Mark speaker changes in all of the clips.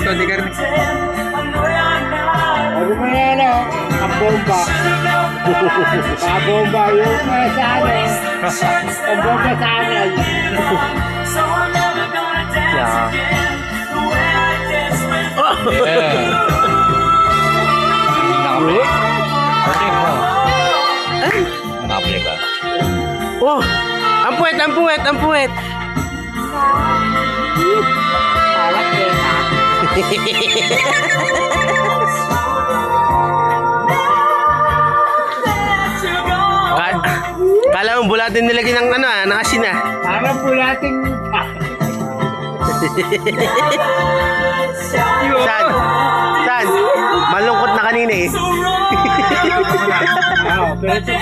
Speaker 1: Tol de Carne.
Speaker 2: Ano mo yan, ang bomba. Ang bomba, yung sa ano. Ang bomba sa anay.
Speaker 1: Yeah. Nakapli. Okay mo. Nakapli ba?
Speaker 3: Oh! Ang puwet, ang puwet, ang puwet!
Speaker 2: Alak eh, ha?
Speaker 3: Kala mo bulatin nilagyan ng ano ng asin ah.
Speaker 2: Parang bulating...
Speaker 3: Saan? Saan? Malungkot na kanina eh.
Speaker 2: Pero ito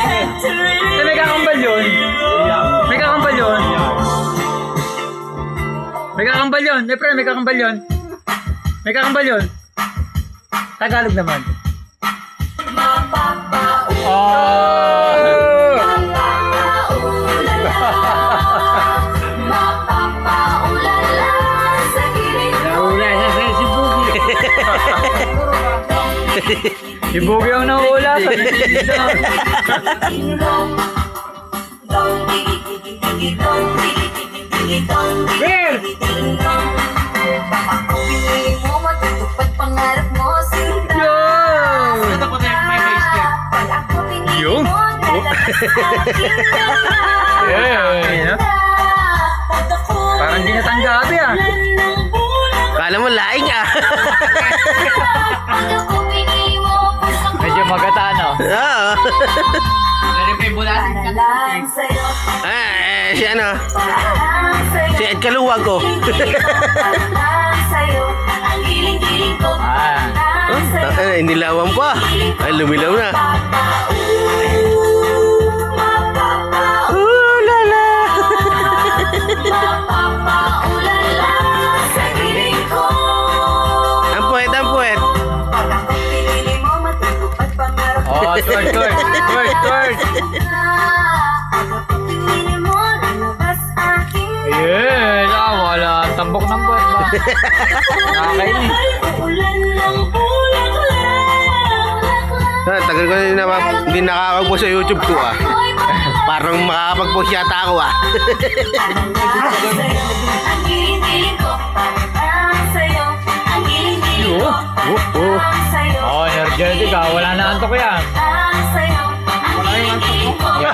Speaker 1: May kakambal yun. May kakambal yun. May kakambal yun. Pre, may kakambal yun. May kakambal yun. Tagalog naman. Oh!
Speaker 2: naula na sa si Bugi.
Speaker 1: Si Bogey ang naula.
Speaker 2: Bear!
Speaker 1: Yung? Yeah. Parang di natanggabi ah.
Speaker 3: Kala mo laing ah.
Speaker 1: Medyo magata no?
Speaker 3: Oo. Si ano? Si Ed Kaluwag ko. Inilawan pa. Ay, lumilaw na. Lala. Ang puwet, ang puwet.
Speaker 1: Oh, twerk. Yes, wala. Tambok ng buwan ba? Nakakainis.
Speaker 3: Tagal ko na hindi nakakapag-post sa YouTube ko ah. Parang makakapag-post yata ako ah.
Speaker 1: Oh, energetic ah. Wala na antok yan.
Speaker 2: Wala yung antok mo.
Speaker 1: Yeah.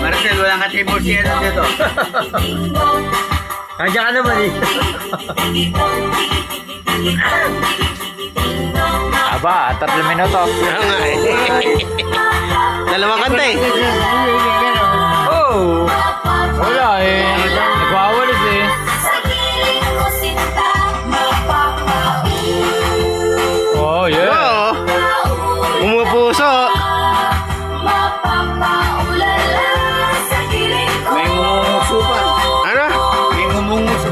Speaker 2: Marcel, walang katibol siya dito.
Speaker 1: Kaya ka naman eh. Aba, 3 minuto.
Speaker 3: Oo nga eh. Dalawang kanta eh.
Speaker 1: Oh! Wala eh. Nagwawalis eh. Oh, yeah.
Speaker 3: Oo. Umupuso.
Speaker 2: May ngumuso pa.
Speaker 3: Ano?
Speaker 2: May ngumuso.